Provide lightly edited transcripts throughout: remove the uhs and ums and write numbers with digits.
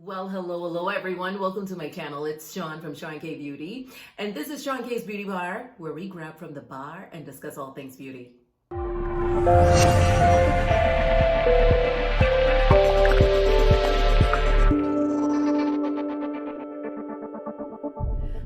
Well, hello everyone. Welcome to my channel. It's Sean from Seankbeauty, and this is Sean K's Beauty Bar, where we grab from the bar and discuss all things beauty.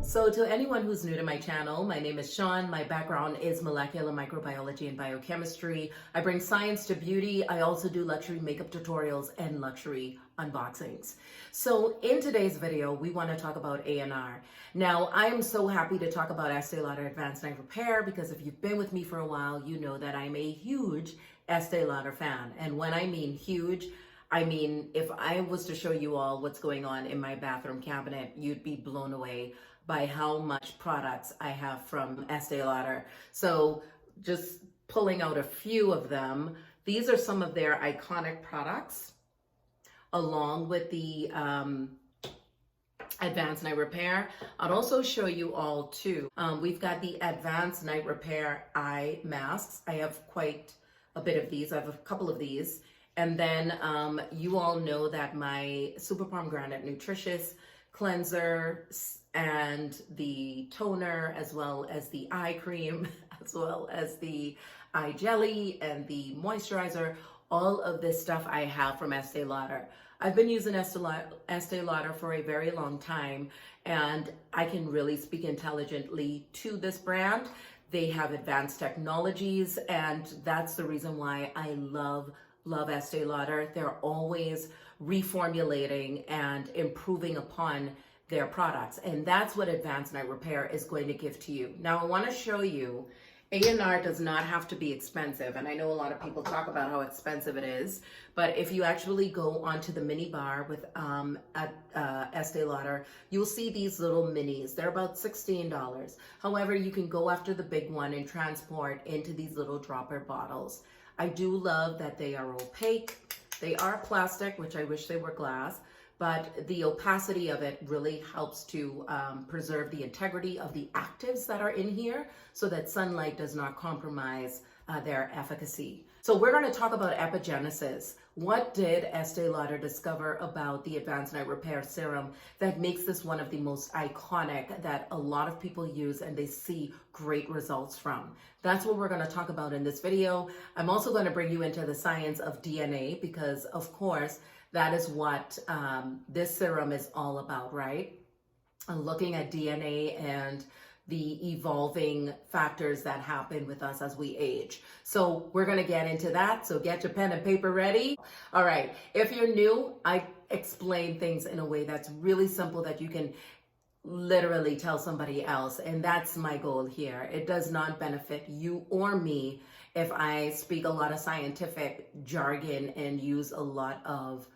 So to anyone who's new to my channel, my name is Sean. My background is molecular microbiology and biochemistry. I bring science to beauty. I also do luxury makeup tutorials and luxury unboxings. So in today's video, we want to talk about A&R. Now, I am so happy to talk about Estee Lauder Advanced Night Repair because if you've been with me for a while, you know that I'm a huge Estee Lauder fan. And when I mean huge, I mean, if I was to show you all what's going on in my bathroom cabinet, you'd be blown away by how much products I have from Estee Lauder. So just pulling out a few of them, these are some of their iconic products, along with the Advanced Night Repair. I'll also show you all too. We've got the Advanced Night Repair eye masks. I have quite a bit of these. I have a couple of these. And then you all know that my Super Pomegranate Nutritious Cleanser and the toner, as well as the eye cream, as well as the eye jelly and the moisturizer, all of this stuff I have from Estee Lauder. I've been using Estee Lauder for a very long time, and I can really speak intelligently to this brand. They have advanced technologies, and that's the reason why I love Estee Lauder. They're always reformulating and improving upon their products, and that's what Advanced Night Repair is going to give to you. Now I want to show you A&R does not have to be expensive, and I know a lot of people talk about how expensive it is, but if you actually go onto the mini bar with Estee Lauder, you'll see these little minis. They're about $16. However, you can go after the big one and transport into these little dropper bottles. I do love that they are opaque. They are plastic, which I wish they were glass, but the opacity of it really helps to preserve the integrity of the actives that are in here so that sunlight does not compromise their efficacy. So we're going to talk about epigenesis. What did Estee Lauder discover about the Advanced Night Repair Serum that makes this one of the most iconic that a lot of people use and they see great results from? That's what we're going to talk about in this video. I'm also going to bring you into the science of DNA because, of course, that is what this serum is all about, right? Looking at DNA and the evolving factors that happen with us as we age. So we're going to get into that. So get your pen and paper ready. All right. If you're new, I explain things in a way that's really simple that you can literally tell somebody else. And that's my goal here. It does not benefit you or me if I speak a lot of scientific jargon and use a lot of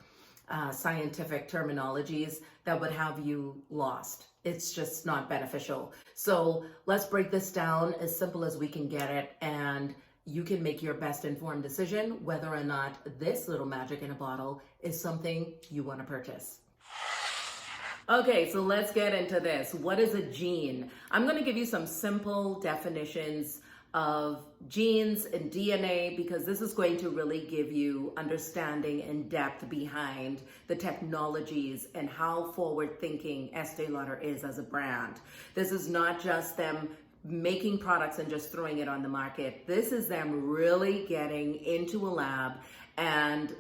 scientific terminologies that would have you lost. It's just not beneficial. So let's break this down as simple as we can get it, and you can make your best informed decision whether or not this little magic in a bottle is something you want to purchase. Okay, so let's get into this. What is a gene? I'm going to give you some simple definitions of genes and DNA because this is going to really give you understanding and depth behind the technologies and how forward-thinking Estee Lauder is as a brand. This is not just them making products and just throwing it on the market. This is them really getting into a lab and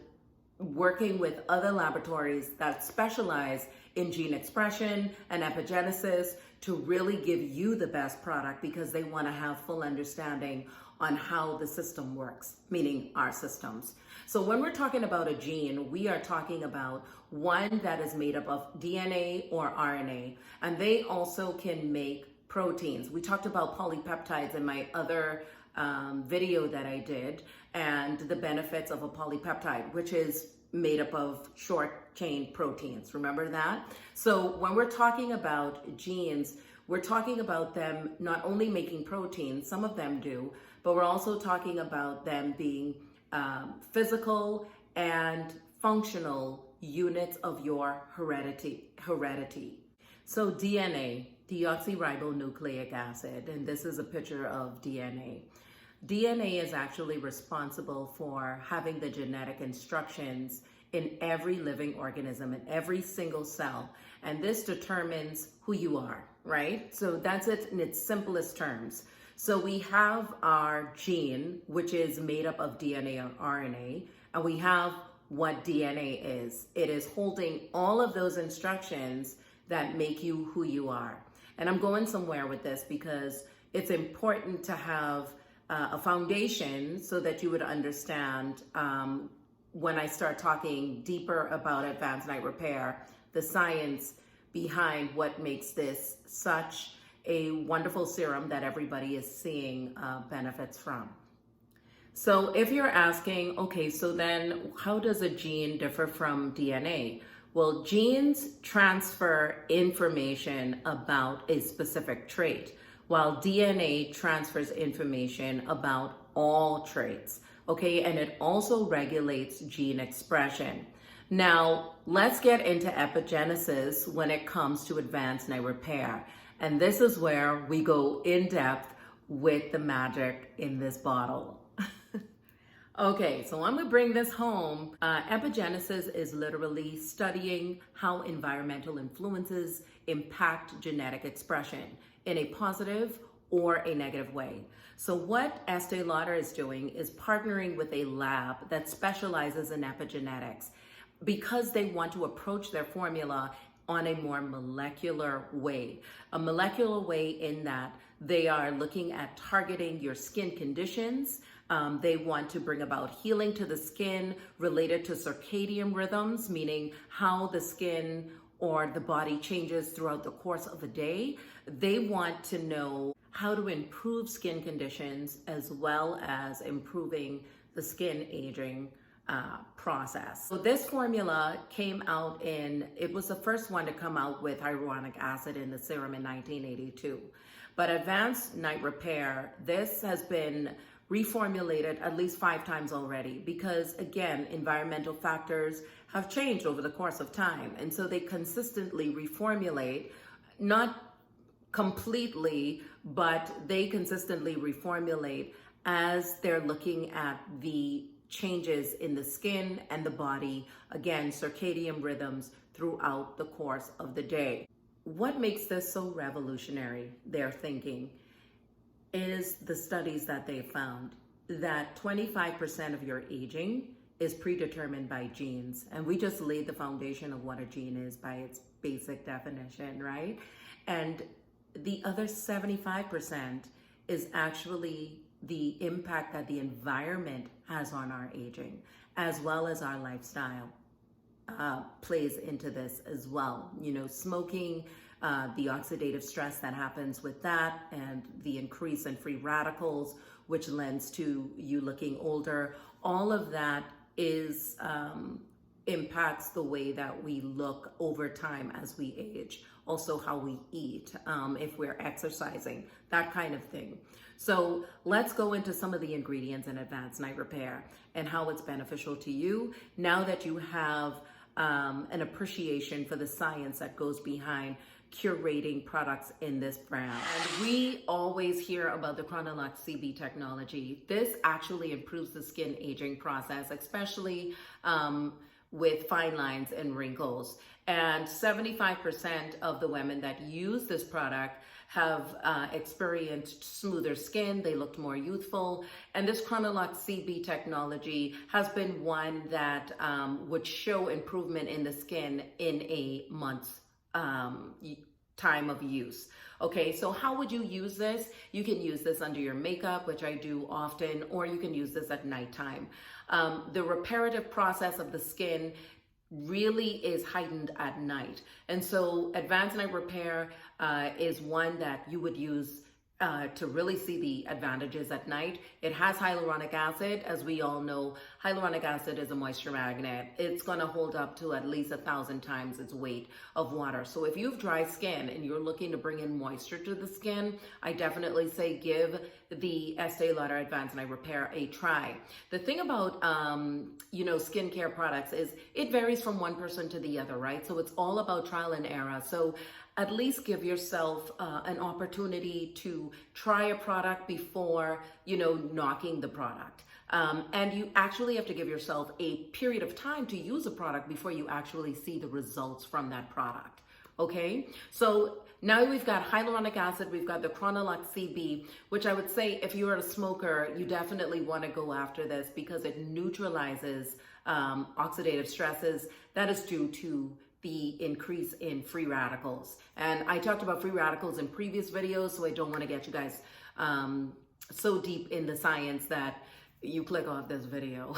working with other laboratories that specialize in gene expression and epigenesis to really give you the best product because they want to have full understanding on how the system works, meaning our systems. So when we're talking about a gene, we are talking about one that is made up of DNA or RNA, and they also can make proteins. We talked about polypeptides in my other video that I did, and the benefits of a polypeptide, which is made up of short chain proteins. Remember that? So when we're talking about genes, we're talking about them not only making proteins, some of them do, but we're also talking about them being physical and functional units of your heredity. So DNA, deoxyribonucleic acid, and this is a picture of DNA. DNA is actually responsible for having the genetic instructions in every living organism, in every single cell. And this determines who you are, right? So that's it in its simplest terms. So we have our gene, which is made up of DNA and RNA, and we have what DNA is. It is holding all of those instructions that make you who you are. And I'm going somewhere with this because it's important to have a foundation so that you would understand when I start talking deeper about advanced night repair, the science behind what makes this such a wonderful serum that everybody is seeing benefits from. So if you're asking, okay, so then how does a gene differ from DNA? Well, genes transfer information about a specific trait, while DNA transfers information about all traits, okay? And it also regulates gene expression. Now, let's get into epigenesis when it comes to advanced night repair. And this is where we go in depth with the magic in this bottle. Okay, so I'm gonna bring this home. Epigenesis is literally studying how environmental influences impact genetic expression in a positive or a negative way. So what Estee Lauder is doing is partnering with a lab that specializes in epigenetics because they want to approach their formula on a more molecular way. A molecular way in that they are looking at targeting your skin conditions. They want to bring about healing to the skin related to circadian rhythms, meaning how the skin or the body changes throughout the course of a day. They want to know how to improve skin conditions as well as improving the skin aging process. So this formula came out it was the first one to come out with hyaluronic acid in the serum in 1982. But advanced night repair, this has been reformulated at least 5 times already because, again, environmental factors have changed over the course of time. And so they consistently reformulate, not completely, but they consistently reformulate as they're looking at the changes in the skin and the body, again, circadian rhythms throughout the course of the day. What makes this so revolutionary, their thinking, is the studies that they found that 25% of your aging is predetermined by genes. And we just laid the foundation of what a gene is by its basic definition, right? And the other 75% is actually the impact that the environment has on our aging, as well as our lifestyle plays into this as well. You know, smoking, the oxidative stress that happens with that, and the increase in free radicals, which lends to you looking older. All of that is impacts the way that we look over time as we age. Also how we eat, if we're exercising, that kind of thing. So let's go into some of the ingredients in advanced night repair and how it's beneficial to you now that you have an appreciation for the science that goes behind curating products in this brand. And we always hear about the Chronolux CB technology. This actually improves the skin aging process, especially with fine lines and wrinkles. And 75% of the women that use this product have experienced smoother skin. They looked more youthful. And this Chronolux CB technology has been one that would show improvement in the skin in a month's time of use. Okay, so how would you use this? You can use this under your makeup, which I do often, or you can use this at nighttime. The reparative process of the skin really is heightened at night. And so advanced night repair is one that you would use to really see the advantages at night. It has hyaluronic acid. As we all know, hyaluronic acid is a moisture magnet. It's gonna hold up to at least 1,000 times its weight of water. So if you have dry skin and you're looking to bring in moisture to the skin, I definitely say give the Estee Lauder Advanced Night Repair a try. The thing about, skincare products is it varies from one person to the other, right? So it's all about trial and error. So at least give yourself an opportunity to try a product before, knocking the product. And you actually have to give yourself a period of time to use a product before you actually see the results from that product. Okay, so now we've got hyaluronic acid, we've got the Chronolux CB, which I would say if you are a smoker, you definitely want to go after this because it neutralizes oxidative stresses that is due to the increase in free radicals. And I talked about free radicals in previous videos, so I don't want to get you guys so deep in the science that you click off this video.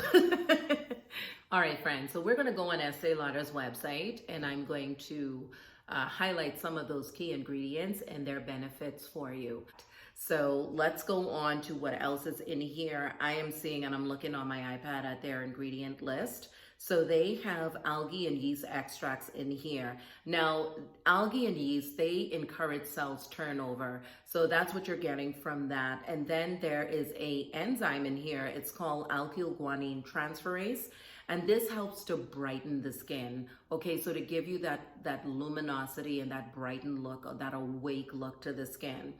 All right, friends, so we're going to go on Estee Lauder's website, and I'm going to highlight some of those key ingredients and their benefits for you. So let's go on to what else is in here. I am seeing, and I'm looking on my iPad at their ingredient list. So they have algae and yeast extracts in here. Now, algae and yeast, they encourage cells turnover. So that's what you're getting from that. And then there is a enzyme in here. It's called alkyl guanine transferase. And this helps to brighten the skin. Okay, so to give you that luminosity and that brightened look, or that awake look to the skin.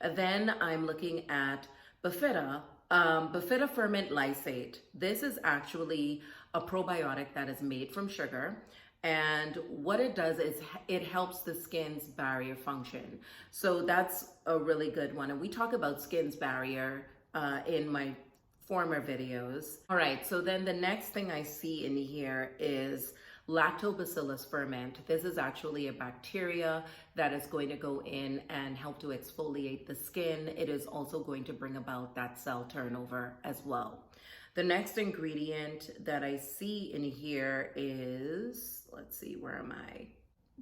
And then I'm looking at Bifida, Bifida ferment lysate. This is actually a probiotic that is made from sugar. And what it does is it helps the skin's barrier function. So that's a really good one. And we talk about skin's barrier in my former videos. All right, so then the next thing I see in here is lactobacillus ferment. This is actually a bacteria that is going to go in and help to exfoliate the skin. It is also going to bring about that cell turnover as well. The next ingredient that I see in here is, let's see, where am I?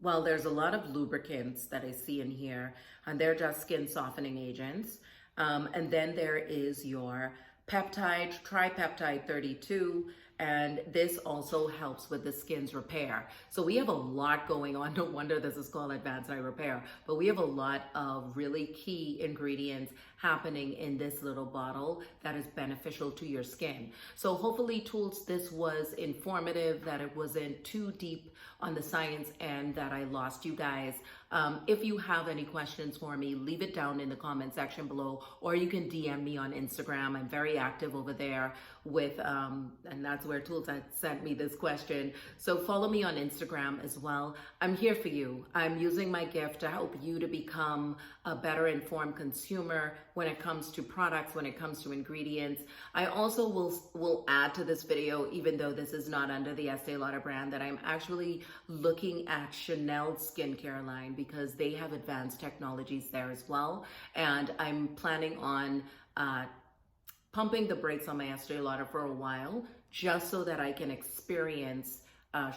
Well, there's a lot of lubricants that I see in here, and they're just skin softening agents. And then there is your peptide, tripeptide 32, and this also helps with the skin's repair. So we have a lot going on. No wonder this is called Advanced Eye Repair, but we have a lot of really key ingredients happening in this little bottle that is beneficial to your skin. So hopefully, Tools, this was informative, that it wasn't too deep on the science and that I lost you guys. If you have any questions for me, leave it down in the comment section below, or you can DM me on Instagram. I'm very active over there with, and that's where Tools had sent me this question. So follow me on Instagram as well. I'm here for you. I'm using my gift to help you to become a better informed consumer when it comes to products, when it comes to ingredients. I also will add to this video, even though this is not under the Estee Lauder brand, that I'm actually looking at Chanel's skincare line because they have advanced technologies there as well. And I'm planning on pumping the brakes on my Estee Lauder for a while, just so that I can experience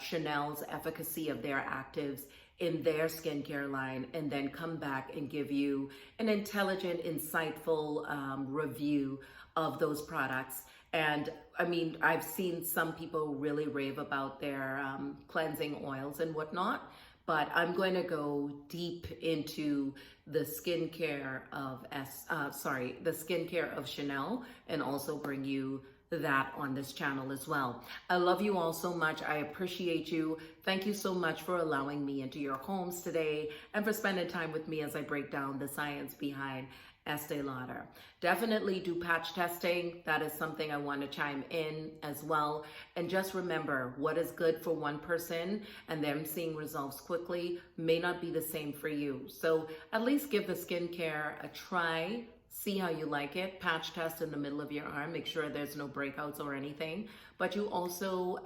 Chanel's efficacy of their actives in their skincare line, and then come back and give you an intelligent, insightful review of those products. And I mean, I've seen some people really rave about their cleansing oils and whatnot, but I'm going to go deep into the skincare of the skincare of Chanel, and also bring you that on this channel as well. I love you all so much. I appreciate you. Thank you so much for allowing me into your homes today and for spending time with me as I break down the science behind Estee Lauder. Definitely do patch testing. That is something I want to chime in as well. And just remember, what is good for one person and them seeing results quickly may not be the same for you. So at least give the skincare a try. See how you like it. Patch test in the middle of your arm. Make sure there's no breakouts or anything. But you also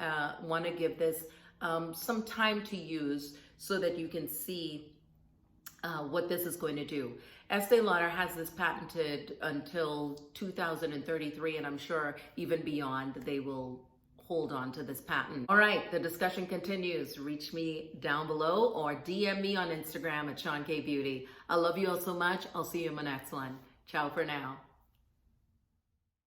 want to give this some time to use so that you can see what this is going to do. Estee Lauder has this patented until 2033, and I'm sure even beyond they will hold on to this patent. All right, the discussion continues. Reach me down below or DM me on Instagram at Seankbeauty. I love you all so much. I'll see you in my next one. Ciao for now.